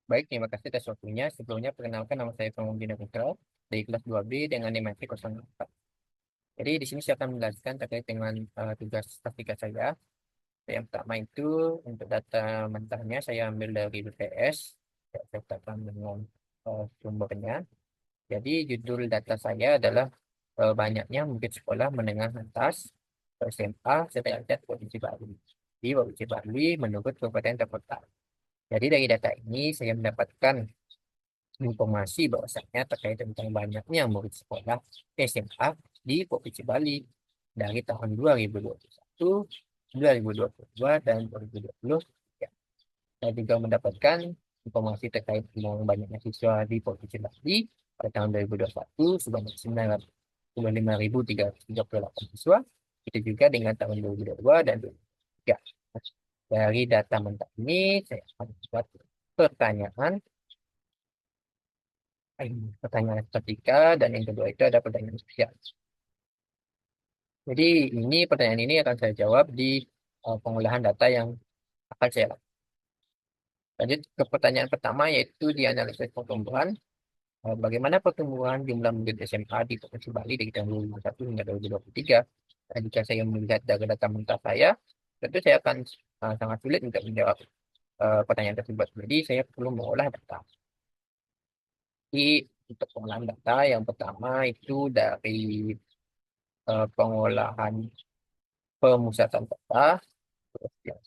Baik, terima kasih atas waktunya. Sebelumnya, perkenalkan nama saya Pramudina Putra dari kelas 2B dengan NIM 04. Jadi, di sini saya akan menjelaskan terkait dengan tugas praktika saya. Yang pertama itu, untuk data mentahnya saya ambil dari BPS. Ya, saya letakkan dengan sumbernya. Jadi, judul data saya adalah banyaknya murid sekolah menengah atas SMA sederajat Provinsi Bali. Di Provinsi Bali menurut Kabupaten Kota. Jadi dari data ini saya mendapatkan informasi bahwasanya terkait tentang banyaknya murid sekolah SMA di Provinsi Bali dari tahun 2021, 2022, dan 2023. Saya juga mendapatkan informasi terkait tentang banyaknya siswa di Provinsi Bali pada tahun 2021 sebanyak 955.338 siswa. Itu juga dengan tahun 2022 dan 2023. Dari data mentah ini, saya akan membuat pertanyaan pertanyaan statika dan yang kedua itu ada pertanyaan sosial. Jadi pertanyaan ini akan saya jawab di pengolahan data yang akan saya lakukan. Lanjut ke pertanyaan pertama yaitu di analisis pertumbuhan. Bagaimana pertumbuhan jumlah murid SMA di Provinsi Bali dari tahun 2021 hingga 2023? Dan jika saya melihat dari data mentah saya, tentu saya akan sangat sulit untuk menjawab pertanyaan tersebut. Jadi saya perlu mengolah data. Jadi untuk pengolahan data yang pertama itu dari pengolahan pemusatan data. Terus yang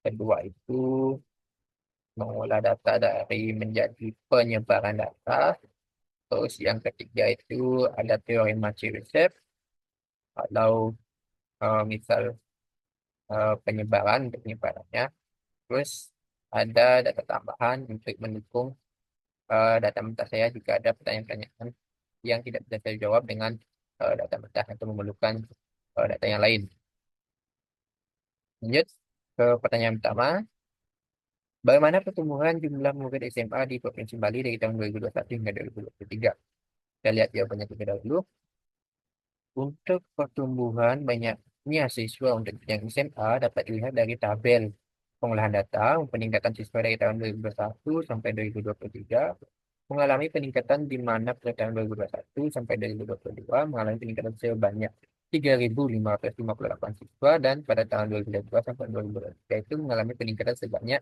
kedua itu mengolah data dari menjadi penyebaran data. Terus yang ketiga itu ada teori Maci Resep. Kalau misal penyebaran untuk penyebarannya. Terus ada data tambahan untuk mendukung data mentah saya jika ada pertanyaan-pertanyaan yang tidak bisa saya jawab dengan data mentah atau memerlukan data yang lain. Lanjut ke pertanyaan pertama. Bagaimana pertumbuhan jumlah murid SMA di Provinsi Bali dari tahun 2021 hingga 2023? Kita lihat jawabannya terlebih dahulu. Untuk pertumbuhan banyaknya siswa untuk jenjang SMA dapat dilihat dari tabel pengolahan data. Peningkatan siswa dari tahun 2021 sampai 2023 mengalami peningkatan di mana pada tahun 2021 sampai 2022 mengalami peningkatan sebanyak 3.558 siswa dan pada tahun 2022 sampai 2023 itu mengalami peningkatan sebanyak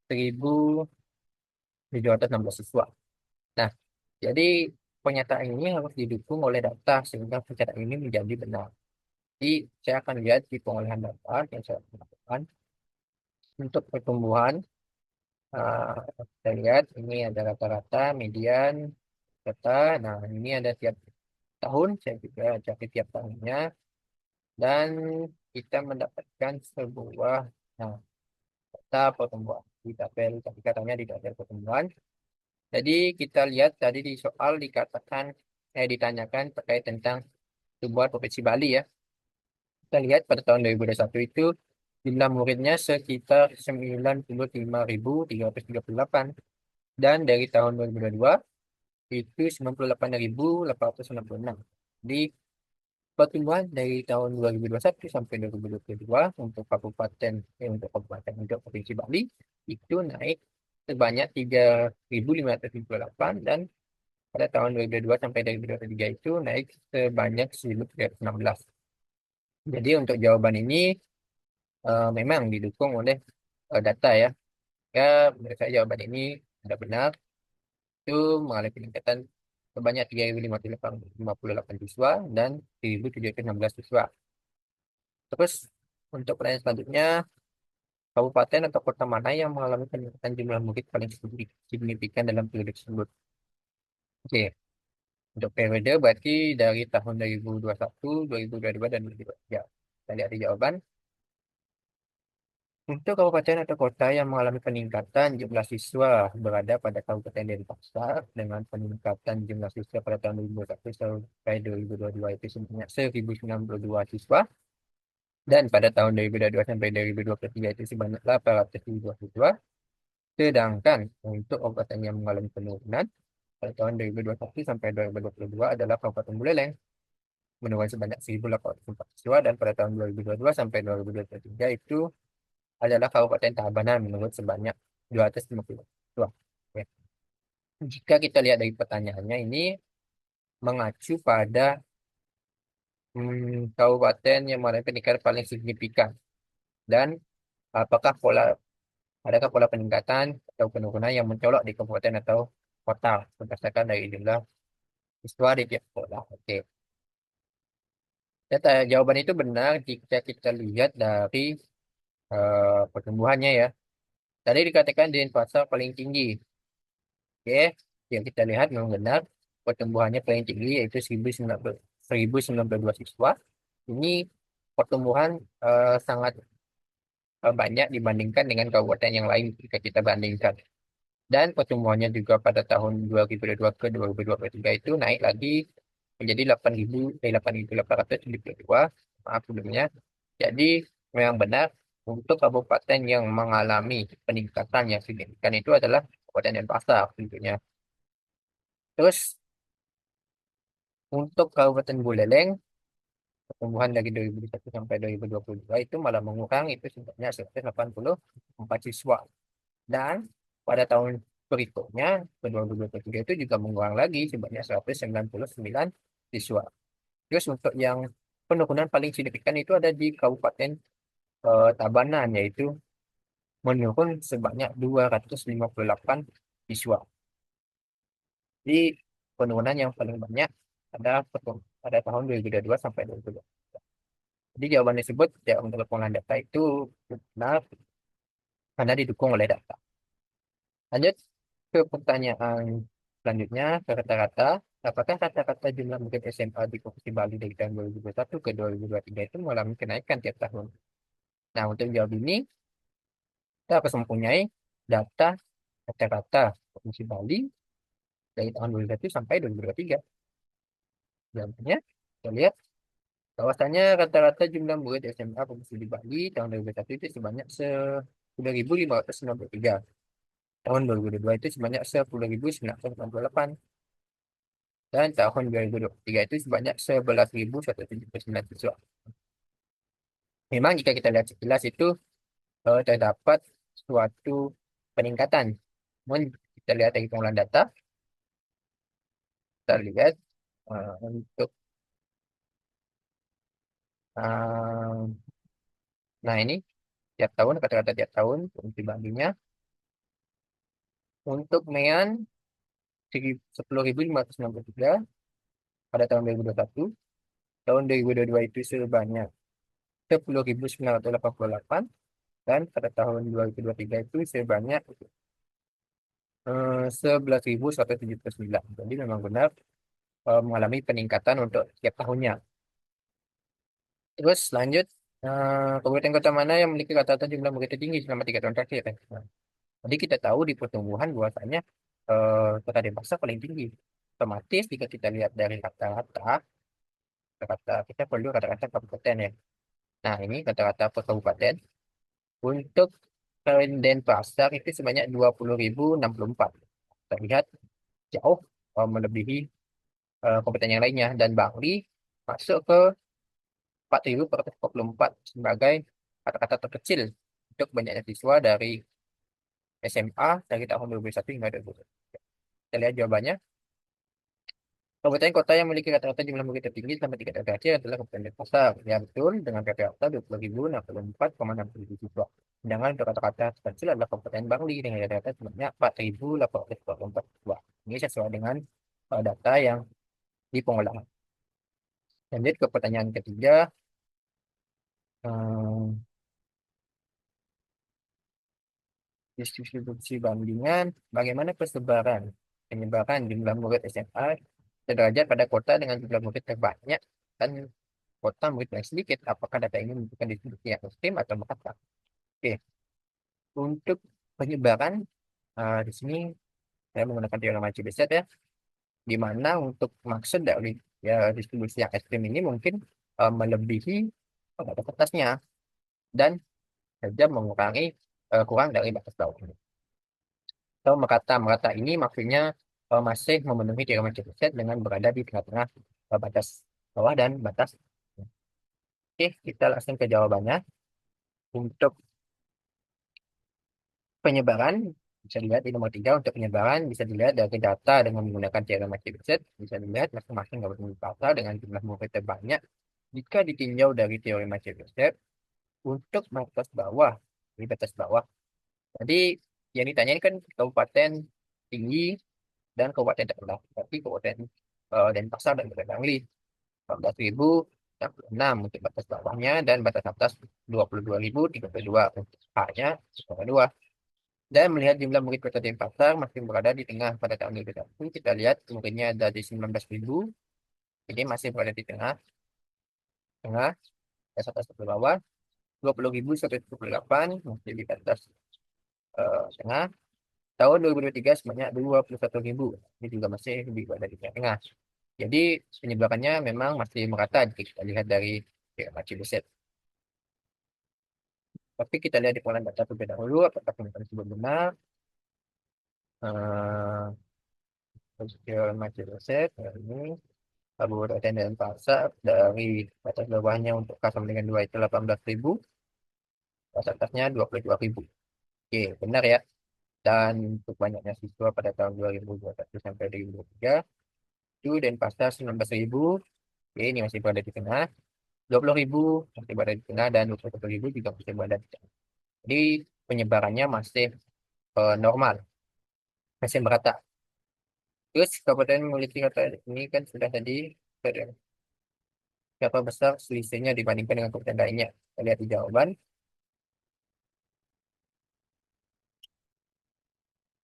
1.716 siswa. Nah, jadi pernyataan ini harus didukung oleh data sehingga pernyataan ini menjadi benar. Jadi saya akan lihat di pengolahan data yang saya lakukan untuk pertumbuhan. Saya lihat ini ada rata-rata, median, data. Nah, ini ada tiap tahun, saya juga cari tiap tahunnya. Dan kita mendapatkan sebuah nah, data pertumbuhan. Di tabel, tapi katanya di tabel pertumbuhan. Jadi kita lihat tadi di soal dikatakan, ditanyakan terkait tentang pertumbuhan Provinsi Bali ya. Kita lihat pada tahun 2021 itu jumlah muridnya sekitar 95.338 dan dari tahun 2022 itu 98.866. Di pertumbuhan dari tahun 2021 sampai 2022 untuk kabupaten untuk Provinsi Bali itu naik sebanyak 3.578 dan pada tahun 2022 sampai 2023 itu naik sebanyak 1.316. Jadi untuk jawaban ini memang didukung oleh data ya. Ya, menurut saya jawaban ini tidak benar. Itu mengalami peningkatan sebanyak 3.558 siswa dan 1.716 siswa. Terus untuk pertanyaan selanjutnya, kabupaten atau kota mana yang mengalami peningkatan jumlah murid paling signifikan dalam periode tersebut? Oke, untuk periode berarti dari tahun 2021, 2022, dan 2023. Kita lihat di jawaban. Untuk kabupaten atau kota yang mengalami peningkatan jumlah siswa berada pada Kabupaten Denpasar dengan peningkatan jumlah siswa pada tahun 2021 sampai 2022 itu sebanyak 1.092 siswa dan pada tahun 2022 sampai 2023 itu sebanyak 802 siswa. Sedangkan untuk kabupaten yang mengalami penurunan pada tahun 2021 sampai 2022 adalah Kabupaten Buleleng menurun sebanyak 1.804 siswa dan pada tahun 2022 sampai 2023 itu adalah Kabupaten Tabanan menurut sebanyak 250. Wah, ya. Jika kita lihat dari pertanyaannya ini mengacu pada kabupaten yang mana peningkatan paling signifikan dan apakah adakah pola peningkatan atau penurunan yang mencolok di kabupaten atau kota berdasarkan dari jumlah siswa di tiap sekolah. Oke, jawaban itu benar jika kita lihat dari pertumbuhannya ya. Tadi dikatakan di Denpasar paling tinggi. Oke, yang kita lihat memang benar pertumbuhannya paling tinggi yaitu 1092 siswa. Ini pertumbuhan sangat banyak dibandingkan dengan kabupaten yang lain jika kita bandingkan. Dan pertumbuhannya juga pada tahun 2022 ke 2023 itu naik lagi menjadi 8.872. Maaf sebelumnya. Jadi memang benar untuk kabupaten yang mengalami peningkatan yang signifikan itu adalah Kabupaten Denpasar tentunya. Terus untuk Kabupaten Buleleng, pertumbuhan dari 2001 sampai 2022 itu malah mengurang itu sebanyak 184 siswa. Dan pada tahun berikutnya, ke 2023 itu juga mengurang lagi sebanyak 199 siswa. Terus untuk yang penurunan paling signifikan itu ada di Kabupaten Tabanan, yaitu menurun sebanyak 258 siswa. Di penurunan yang paling banyak pada tahun 2022 sampai 2023. Jadi jawaban tersebut ya untuk laporan data itu benar karena didukung oleh data. Lanjut ke pertanyaan selanjutnya, ke kata-kata. Apakah kata-kata jumlah murid SMA di Provinsi Bali dari tahun 2021 ke 2023 itu mengalami kenaikan tiap tahun? Nah, untuk menjawab ini, kita harus mempunyai data kata-kata Provinsi Bali dari tahun 2021 sampai 2023. Jawabannya, kita lihat bahwasanya rata-rata jumlah murid SMA Provinsi di Bali tahun 2021 itu sebanyak 10.593. Tahun 2002 itu sebanyak 10.988. Dan tahun 2023 itu sebanyak 11.179 siswa. Memang jika kita lihat sekilas itu terdapat suatu peningkatan. Namun kita lihat dari pengolahan data, kita lihat untuk uh, nah ini tiap tahun kata-kata tiap tahun untuk dibandingnya untuk MEAN 10.563 pada tahun 2021, tahun 2022 itu sebanyak 10.988 dan pada tahun 2023 itu sebanyak 11.179. Jadi memang benar mengalami peningkatan untuk tiap tahunnya. Terus lanjut, kabupaten kota mana yang memiliki rata-rata jumlah murid tertinggi selama 3 tahun terakhir? Nah, jadi kita tahu di pertumbuhan bahwasanya kota Denpasar paling tinggi. Otomatis jika kita lihat dari kata kita perlu kata-kata kabupaten ya. Nah ini kata-kata per kabupaten untuk Denpasar itu sebanyak 20.064. Terlihat jauh melebihi kabupaten yang lainnya dan Bangli masuk ke 4.444 sebagai kata-kata terkecil untuk banyaknya siswa dari SMA dari tahun 2001 hingga 2020. Kita lihat jawabannya. Kabupaten kota yang memiliki rata-rata jumlah murid tertinggi sampai 3 tahun terakhir adalah Kabupaten Denpasar. Ya betul, dengan rata-rata 20.064,67 siswa. Sedangkan untuk kata-kata terkecil adalah Kabupaten Bangli dengan rata-rata sebanyak 4.844 siswa. Ini sesuai dengan data yang di pengolahan. Lanjut ke pertanyaan ketiga. Hmm, distribusi bandingan, bagaimana penyebaran jumlah murid SMA sederajat pada kota dengan jumlah murid terbanyak dan kota murid yang sedikit. Apakah data ini menunjukkan distribusi yang ekstrim atau merata? Oke, untuk penyebaran di sini saya menggunakan teori Maci Beset ya, di mana untuk maksud dari ya, distribusi yang ekstrim ini mungkin melebihi batas atasnya dan saja mengurangi kurang dari batas bawah. Atau merata ini maksudnya masih memenuhi teorema Chebyshev dengan berada di tengah-tengah batas bawah dan batas. Oke, kita langsung ke jawabannya. Untuk penyebaran Bisa dilihat di nomor 3 untuk penyebaran, bisa dilihat dari data dengan menggunakan teorema Mackie-Wiersed, bisa dilihat masing-masing kabupaten kota dengan jumlah murid terbanyak jika ditinjau dari teori Mackie-Wiersed untuk batas bawah. Ini batas bawah. Tadi yang ditanyain kan kabupaten tinggi dan kabupaten terkenal. Tapi kabupaten Denpasar dan Kabupaten Bangli 14.066 untuk batas bawahnya dan batas atas 22.032 untuk hanya 2. Dan melihat jumlah murid kota Denpasar masih berada di tengah pada tahun 2001. Kita lihat muridnya ada di 19.000. Jadi masih berada di tengah, tengah, batas atas ke bawah. 20.178 masih di atas tengah. Tahun 2023 sebanyak 21.000. Ini juga masih lebih berada di tengah. Jadi penyebarannya memang masih merata jika kita lihat dari ya, Buset. Tapi kita lihat di pola data terlebih dahulu apakah penyebaran tersebut benar. Buset ini Kabupaten Denpasar dari batas bawahnya untuk Kasam dengan 2 itu 18.000, batas atasnya 22.000. Oke, benar ya. Dan untuk banyaknya siswa pada tahun 2021 sampai 2023 itu Denpasar 19.000. Oke, ini masih berada di tengah. 20.000 masih berada di tengah dan 21.000 juga masih berada di tengah. Jadi penyebarannya masih normal, masih merata. Terus kabupaten memiliki kota ini kan sudah tadi berapa besar selisihnya dibandingkan dengan kabupaten lainnya. Kita lihat di jawaban.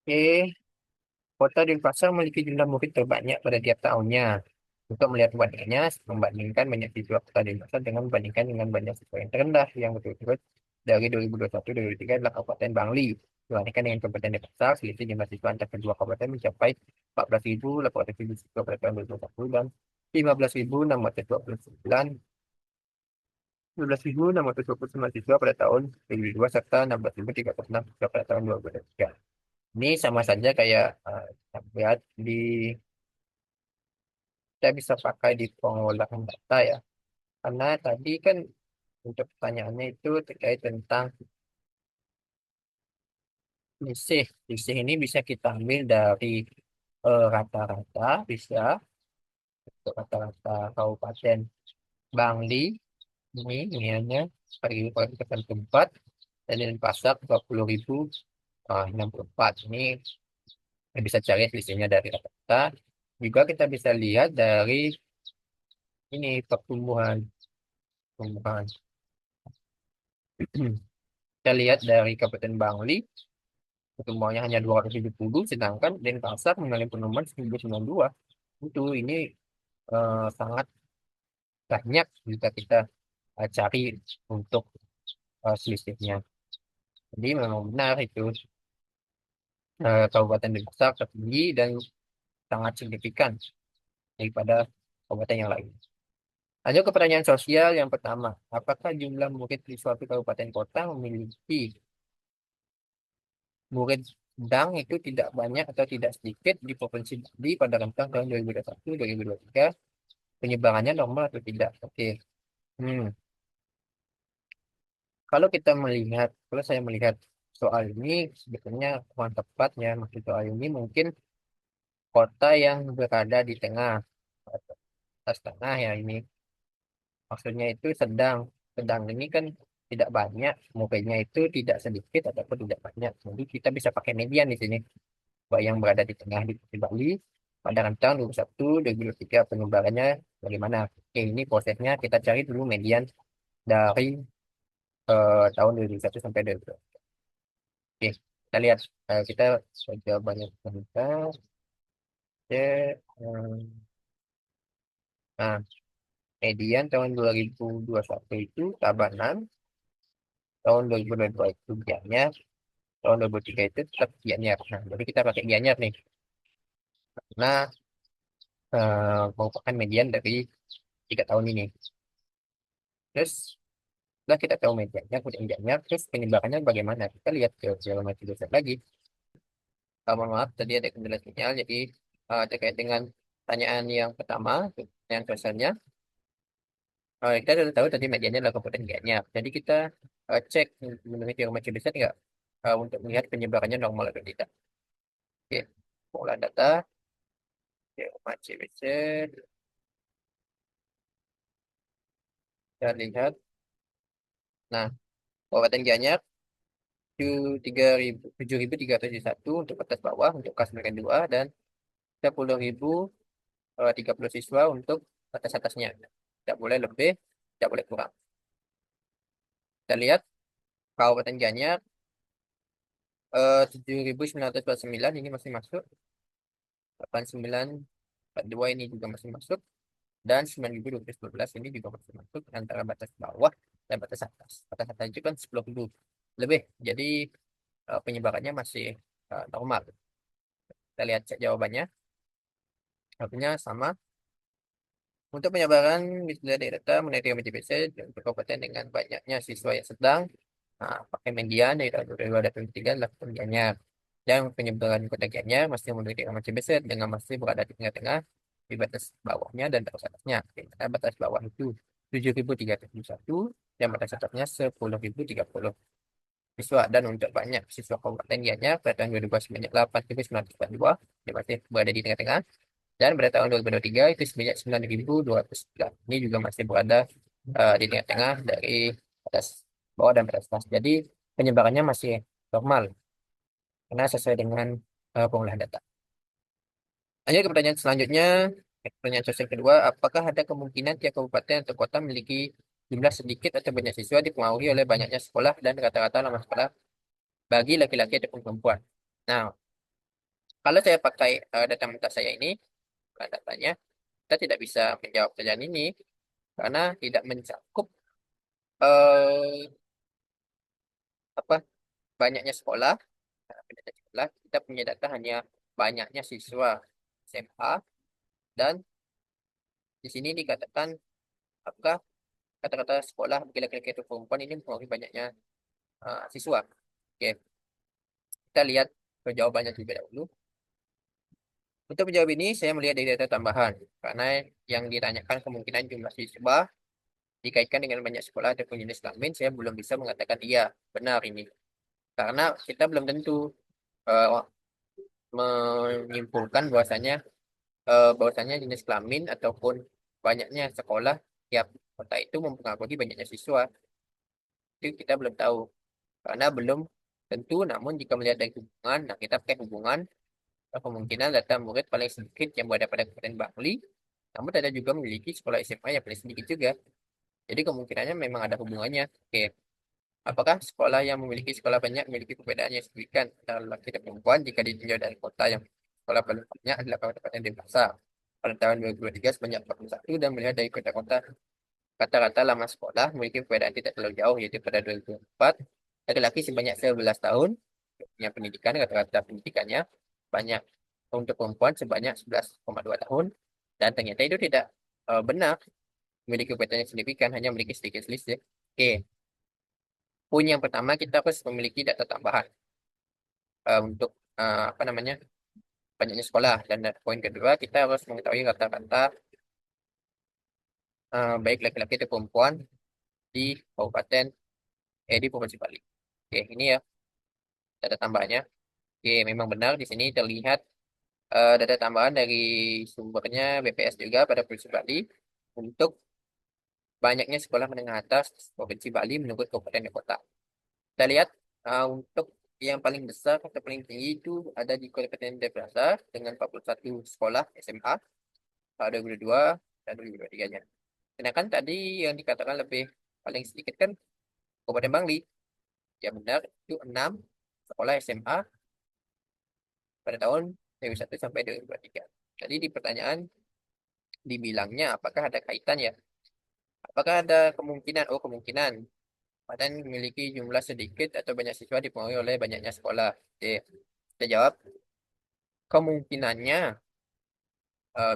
Oke, kota Denpasar memiliki jumlah murid terbanyak pada tiap tahunnya. Untuk melihat perbandingannya, membandingkan banyak siswa kota Denpasar dengan membandingkan dengan banyak siswa yang terendah yang betul-betul dari 2021-2023 adalah Kabupaten Bangli. Dibandingkan dengan Kabupaten Denpasar, selisih jumlah siswa antar kedua kabupaten mencapai 14.800 siswa pada tahun 2021 dan 15.629 12.629 siswa pada tahun 2002 serta 16.306 siswa pada tahun 2023. Ini sama saja kayak kita lihat di kita bisa pakai di pengolahan data ya. Karena tadi kan untuk pertanyaannya itu terkait tentang selisih. Selisih ini bisa kita ambil dari rata-rata, bisa untuk rata-rata Kabupaten Bangli ini hanya pada keempat dan Denpasar 20.064. Ini kita bisa cari selisihnya dari rata-rata. Juga kita bisa lihat dari ini pertumbuhan. Pertumbuhan. Kita lihat dari Kabupaten Bangli, pertumbuhannya hanya 270, sedangkan Denpasar mengalami pertumbuhan 1092. Itu ini sangat banyak jika kita cari untuk selisihnya. Jadi memang benar itu Kabupaten Denpasar tertinggi dan sangat signifikan daripada kabupaten yang lain. Lanjut ke pertanyaan sosial yang pertama. Apakah jumlah murid di suatu kabupaten kota memiliki murid sedang itu tidak banyak atau tidak sedikit di Provinsi Bali pada rentang tahun 2021-2023? Penyebarannya normal atau tidak? Oke. Hmm. Kalau kita melihat, kalau saya melihat soal ini, sebetulnya kurang tepatnya maksud soal ini mungkin kota yang berada di tengah, atau atas tengah ya ini. Maksudnya itu sedang. Sedang ini kan tidak banyak, muridnya itu tidak sedikit ataupun tidak banyak. Jadi kita bisa pakai median di sini. Bahwa yang berada di tengah di Bali pada rentang 21-23 penyebarannya bagaimana. Oke, ini prosesnya kita cari dulu median dari tahun 2001 sampai 2002. Oke, kita lihat. Kita saja banyak kita. Oke, nah, median tahun 2021 itu Tabanan, tahun 2022 itu Gianyar, tahun 2003 itu tetap Gianyar. Nah, jadi kita pakai Gianyar nih. Nah, merupakan median dari 3 tahun ini. Terus setelah kita tahu medianya, kemudian medianya, terus penyebarannya bagaimana? Kita lihat ke geometri dasar lagi. Mohon maaf, tadi ada kendala sinyal, jadi terkait dengan pertanyaan yang pertama, yang dasarnya, kita sudah tahu tadi medianya adalah komponen G-nya. Jadi kita cek menurut geometri dasar nggak? untuk melihat penyebarannya normal atau tidak. Oke, pengolahan data, oke, CBC, kita lihat. Nah, Kabupaten Gianyar 7.301 untuk batas bawah untuk kelas menengah 2 dan 10.030 siswa untuk batas atasnya. Tidak boleh lebih, tidak boleh kurang. Kita lihat Kabupaten Gianyar 7.949 ini masih masuk. 8942 ini juga masih masuk. Dan 9.212 ini juga masih masuk antara batas bawah dan batas atas. Batas atas itu kan 10.000 lebih. Jadi penyebarannya masih normal. Kita lihat cek jawabannya. Artinya sama. Untuk penyebaran bisa dari data mengenai TMJ BC untuk kabupaten dengan banyaknya siswa yang sedang pakai median dari tahun 2023 adalah Kota Gianyar. Dan penyebaran Kota Gianyar masih memiliki TMJ BC dengan masih berada di tengah-tengah di batas bawahnya dan batas atasnya. Di mana batas bawah itu 7.301 dan batas atasnya 10.030 siswa. Dan untuk banyak siswa Kabupaten Gianyar pada tahun 2022 sebanyak 8.942 yang masih berada di tengah-tengah, dan pada tahun 2023 itu sebanyak 9.209. Ini juga masih berada di tengah-tengah dari batas bawah dan batas atas. Jadi penyebarannya masih normal karena sesuai dengan pengolahan data. Lanjut ke pertanyaan selanjutnya. Pertanyaan sosial kedua, apakah ada kemungkinan tiap kabupaten atau kota memiliki jumlah sedikit atau banyak siswa dipengaruhi oleh banyaknya sekolah dan rata-rata lama sekolah bagi laki-laki ataupun perempuan? Nah, kalau saya pakai data mentah saya ini, datanya, kita tidak bisa menjawab pertanyaan ini karena tidak mencakup eh, apa banyaknya sekolah. Nah, banyaknya sekolah, kita punya data hanya banyaknya siswa SMA, dan di sini dikatakan apakah kata-kata sekolah bagi laki-laki atau perempuan ini mempengaruhi banyaknya siswa. Oke, kita lihat ke jawabannya terlebih dahulu. Untuk menjawab ini, saya melihat dari data tambahan karena yang ditanyakan kemungkinan jumlah siswa dikaitkan dengan banyak sekolah ataupun jenis kelamin, saya belum bisa mengatakan iya benar ini karena kita belum tentu eh, menyimpulkan bahwasanya jenis kelamin ataupun banyaknya sekolah tiap kota itu mempengaruhi banyaknya siswa. Itu kita belum tahu karena belum tentu. Namun jika melihat dari hubungan, nah kita pakai hubungan kemungkinan data murid paling sedikit yang berada pada Kabupaten Bangli, namun ada juga memiliki sekolah SMA yang paling sedikit juga. Jadi kemungkinannya memang ada hubungannya. Oke, apakah sekolah yang memiliki sekolah banyak memiliki perbedaan yang signifikan antara laki dan perempuan jika ditinjau dari kota yang sekolah paling banyak adalah Kabupaten Denpasar pada tahun 2023 sebanyak 41, dan melihat dari kota-kota rata-rata lama sekolah memiliki perbedaan tidak terlalu jauh, yaitu pada 2024 laki-laki sebanyak 11 tahun punya pendidikan, rata-rata pendidikannya banyak, untuk perempuan sebanyak 11,2 tahun, dan ternyata itu tidak benar memiliki perbedaan yang signifikan, hanya memiliki sedikit selisih. Oke, poin yang pertama kita harus memiliki data tambahan untuk apa namanya banyaknya sekolah, dan poin kedua kita harus mengetahui rata-rata baik laki-laki atau perempuan di kabupaten di Provinsi Bali. Oke, ini ya data tambahannya. Oke, memang benar di sini terlihat data tambahan dari sumbernya BPS juga pada Provinsi Bali untuk banyaknya sekolah menengah atas Provinsi Bali menurut kabupaten dan kota. Kita lihat untuk yang paling besar atau paling tinggi itu ada di Kabupaten Denpasar dengan 41 sekolah SMA pada 2022 dan 2023-nya. Sedangkan tadi yang dikatakan lebih paling sedikit kan Kabupaten Bangli. Ya benar, itu 6 sekolah SMA pada tahun 2001 sampai 2023. Jadi di pertanyaan dibilangnya apakah ada kaitan ya? Apakah ada kemungkinan? Oh, kemungkinan. Padan memiliki jumlah sedikit atau banyak siswa dipengaruhi oleh banyaknya sekolah. Oke, kita jawab. Kemungkinannya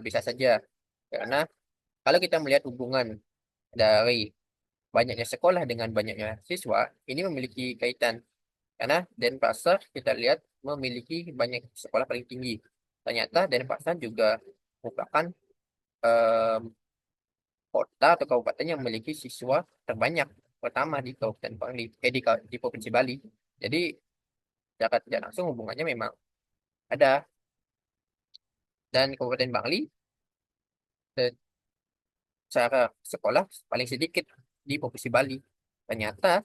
bisa saja. Karena kalau kita melihat hubungan dari banyaknya sekolah dengan banyaknya siswa, ini memiliki kaitan. Karena Denpasar kita lihat memiliki banyak sekolah paling tinggi. Ternyata Denpasar juga merupakan em, kota atau kabupaten yang memiliki siswa terbanyak pertama di Kabupaten Bali, di Provinsi Bali. Jadi Secara tidak langsung hubungannya memang ada. Dan Kabupaten Bangli secara sekolah paling sedikit di Provinsi Bali. Ternyata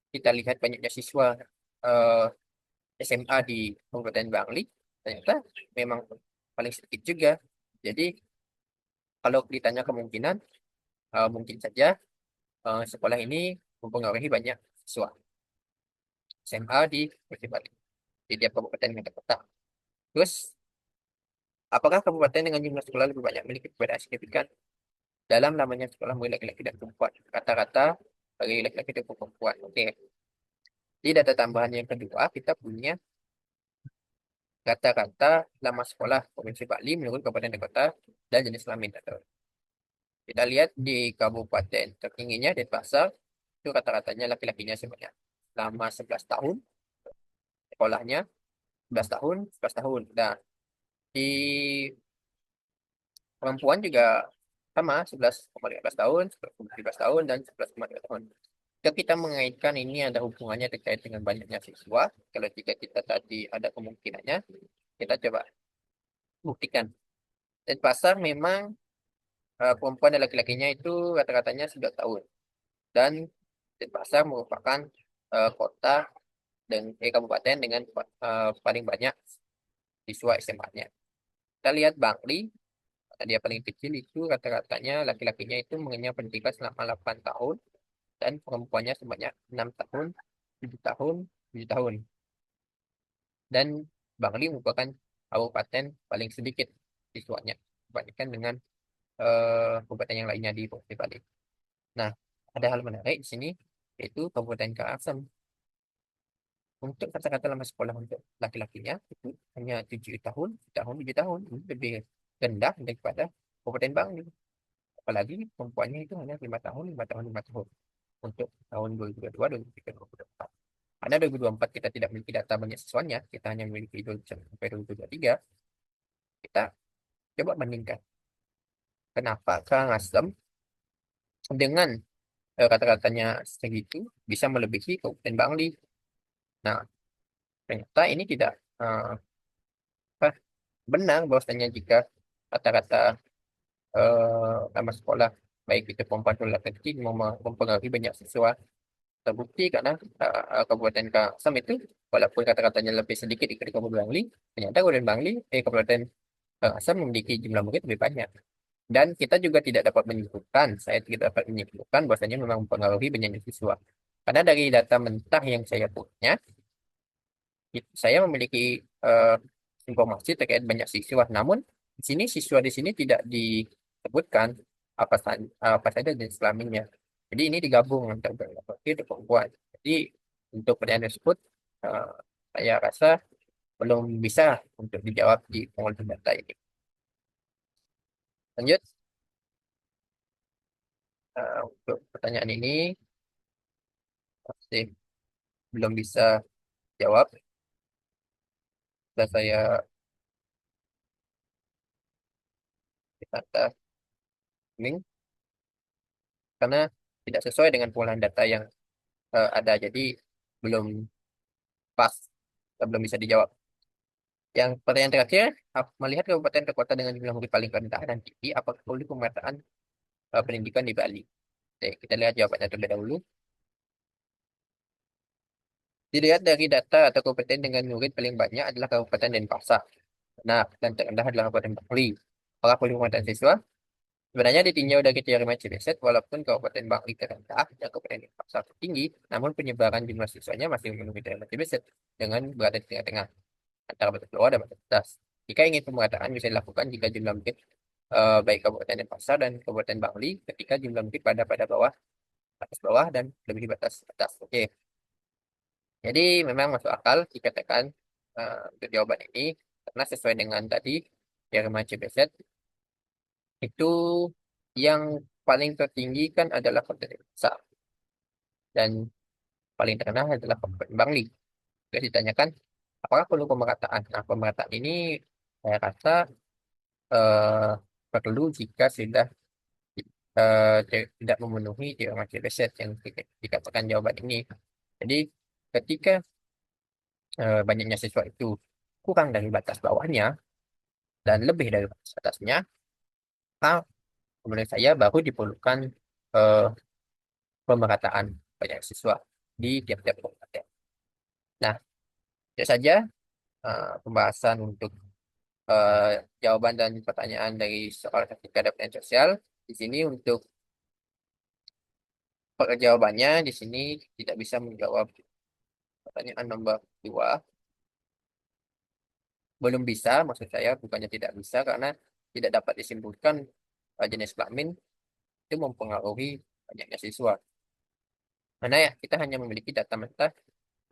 kita lihat banyaknya siswa eh, SMA di Kabupaten Bangli, ternyata memang paling sedikit juga. Jadi kalau ditanya kemungkinan, mungkin saja sekolah ini mempengaruhi banyak siswa SMA di Provinsi Bali, di tiap kabupaten dan kota. Terus, apakah kabupaten dengan jumlah sekolah lebih banyak memiliki perbedaan signifikan dalam namanya sekolah bagi laki-laki dan perempuan? Kata-kata bagi laki-laki dan perempuan. Oke. Di data tambahan yang kedua, kita punya kata-kata lama sekolah Provinsi Bali menurut kabupaten dan kota dan jenis kelamin. Kita lihat di kabupaten tertingginya Denpasar, itu kata-katanya laki-lakinya sebanyak lama 11 tahun, sekolahnya 11 tahun, 11 tahun. Dan di perempuan juga sama, 11,15 tahun, 11,17 tahun, dan 11,2 tahun. Jika kita mengaitkan ini ada hubungannya terkait dengan banyaknya siswa, kalau jika kita tadi ada kemungkinannya, kita coba buktikan. Denpasar memang perempuan dan laki-lakinya itu rata-ratanya 11 tahun. Dan Denpasar merupakan kota dan kabupaten dengan paling banyak siswa SMA-nya. Kita lihat Bangli, karena dia paling kecil itu rata-ratanya laki-lakinya itu mengenyam pendidikan selama 8 tahun dan perempuannya sebanyak 6 tahun, 7 tahun, 7 tahun. Dan Bangli merupakan kabupaten paling sedikit siswanya dibandingkan dengan kabupaten yang lainnya di Provinsi Bali. Nah, ada hal menarik di sini yaitu Kabupaten Karawang. Untuk kata-kata lama sekolah untuk laki-lakinya itu hanya 7 tahun, 7 tahun, 7 tahun. Ini lebih rendah daripada Kabupaten Bangli. Apalagi perempuannya itu hanya 5 tahun, 5 tahun, 5 tahun. Untuk tahun 2022, 2023, 2024. Karena 2024 kita tidak memiliki data banyak siswanya, kita hanya memiliki 20 sampai 2023. Kita coba bandingkan. Kenapa Kang Asem dengan kata-katanya segitu bisa melebihi Kabupaten Bangli? Nah, ternyata ini tidak eh, apa, benar bahwasanya jika kata-kata nama sekolah baik itu perempuan atau laki-laki mempengaruhi banyak siswa. Terbukti karena Kabupaten Kasem itu walaupun kata-katanya lebih sedikit dari Kabupaten Bangli, ternyata Kabupaten Bangli, Kabupaten Kasem memiliki jumlah murid lebih banyak. Dan kita juga tidak dapat menyimpulkan, saya tidak dapat menyimpulkan bahwasanya memang mempengaruhi banyaknya siswa. Karena dari data mentah yang saya punya, saya memiliki eh, informasi terkait banyak siswa. Namun di sini tidak disebutkan apa saja jenis kelaminnya. Jadi ini digabung antara laki dan perempuan. Jadi untuk pertanyaan tersebut eh, saya rasa belum bisa untuk dijawab di pengolahan data ini. Lanjut untuk pertanyaan ini masih belum bisa jawab. Dan saya data ini karena tidak sesuai dengan pengolahan data yang ada. Jadi belum pas, belum bisa dijawab. Yang pertanyaan terakhir, melihat kabupaten atau kota dengan jumlah murid paling rendah dan tinggi, apakah perlu pemetaan pendidikan di Bali? Oke, kita lihat jawabannya terlebih dahulu. Dilihat dari data atau kabupaten dengan murid paling banyak adalah Kabupaten Denpasar. Nah, dan terendah adalah Kabupaten Bangli. Apakah perlu pemetaan siswa? Sebenarnya ditinjau dari teori Matchbased, walaupun Kabupaten Bangli terendah dan Kabupaten Denpasar tinggi, namun penyebaran jumlah siswanya masih memenuhi teori Matchbased dengan berada di tengah-tengah antara batas bawah dan batas atas. Jika ingin pemerataan bisa dilakukan jika jumlah murid baik Kabupaten Denpasar dan Kabupaten Bangli ketika jumlah murid pada bawah, batas bawah dan lebih di batas atas. Oke, jadi memang masuk akal dikatakan untuk jawaban ini karena sesuai dengan tadi yang CBZ itu yang paling tertinggi kan adalah Kabupaten Denpasar dan paling terkenal adalah Kabupaten Bangli. Jadi ditanyakan apakah perlu pemerataan? Nah, pemerataan ini saya rasa eh, perlu jika sudah tidak memenuhi teori riset yang dikatakan jawaban ini. Jadi ketika banyaknya siswa itu kurang dari batas bawahnya dan lebih dari batas atasnya, maka menurut saya baru diperlukan eh, pemerataan banyak siswa di tiap-tiap kabupaten. Nah, itu saja pembahasan untuk jawaban dan pertanyaan dari soal ketika ada pertanyaan sosial. Di sini untuk jawabannya di sini tidak bisa menjawab pertanyaan nomor dua. Belum bisa, maksud saya bukannya tidak bisa karena tidak dapat disimpulkan jenis kelamin itu mempengaruhi banyaknya siswa. Karena ya kita hanya memiliki data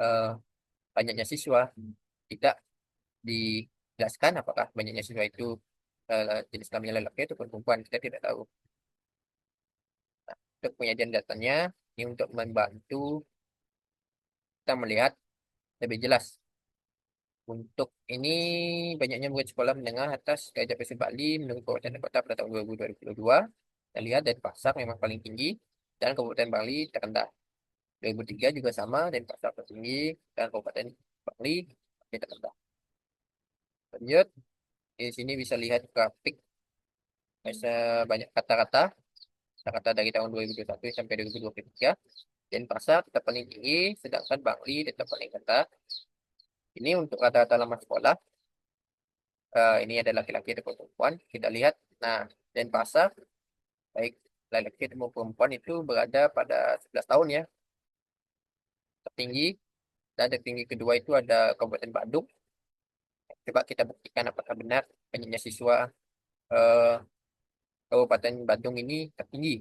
eh, banyaknya siswa, tidak dijelaskan apakah banyaknya siswa itu jenis kelaminnya lelaki atau perempuan, kita tidak tahu. Untuk penyajian datanya ini untuk membantu kita melihat lebih jelas. Untuk ini banyaknya murid sekolah menengah atas Gajah Pasir Bali menurut Kabupaten dan Kota pada tahun 2022. Kita lihat dari Pasar memang paling tinggi dan Kabupaten Bali terendah. 2003 juga sama dan Pasar tertinggi dan Kabupaten Bali masih terendah. Lanjut, di sini bisa lihat grafik bisa banyak kata-kata, kata-kata dari tahun 2021 sampai 2023. Dan Pasar tetap paling tinggi, sedangkan Bali tetap paling rendah. Ini untuk kata-kata lama sekolah. Ini ada laki-laki atau perempuan. Kita lihat. Nah, Denpasar, baik laki-laki maupun perempuan itu berada pada 11 tahun ya, tertinggi. Dan tertinggi kedua itu ada Kabupaten Bandung. Coba kita buktikan apakah benar banyaknya siswa eh, Kabupaten Bandung ini tertinggi.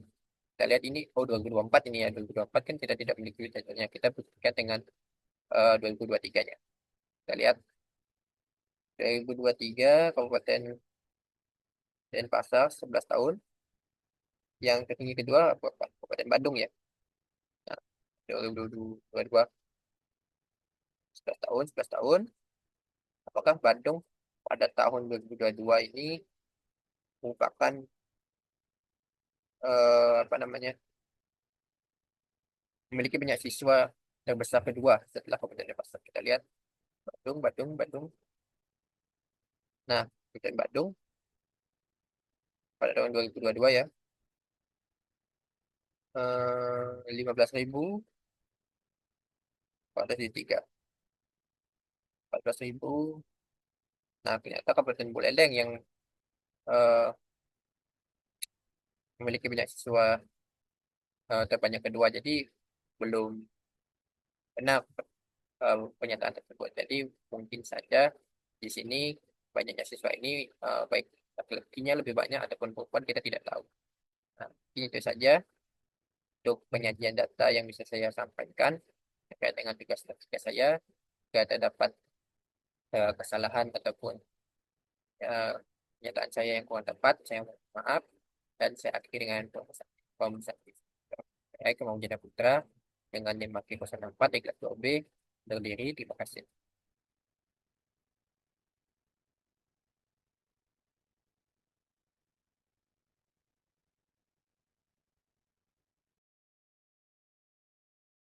Kita lihat ini, oh 2024 ini ya, 2024 kan kita tidak memiliki datanya. Kita buktikan dengan 2023-nya. Kita lihat 2023 Kabupaten Denpasar 11 tahun. Yang tertinggi kedua Kabupaten Bandung ya. Nah, 2022 11 tahun, 11 tahun. Apakah Bandung pada tahun 2022 ini merupakan apa namanya memiliki banyak siswa terbesar kedua setelah Kabupaten Denpasar? Kita lihat Bandung, Bandung, Bandung. Nah, Kabupaten Bandung pada tahun 2022 ya, 15.403, 14.000. Nah, ternyata Kabupaten Buleleng yang eh, memiliki banyak siswa terbanyak kedua. Jadi belum benar pernyataan tersebut. Jadi mungkin saja di sini banyaknya siswa ini baik laki-lakinya lebih banyak ataupun perempuan kita tidak tahu. Nah, mungkin itu saja untuk penyajian data yang bisa saya sampaikan terkait dengan tugas saya. Jika terdapat kesalahan ataupun uh, pernyataan saya yang kurang tepat, saya mohon maaf dan saya akhiri dengan pemeriksaan. Saya Kemau Jana Putra dengan NIM Maki 04 di kelas 2B berdiri. Terima kasih.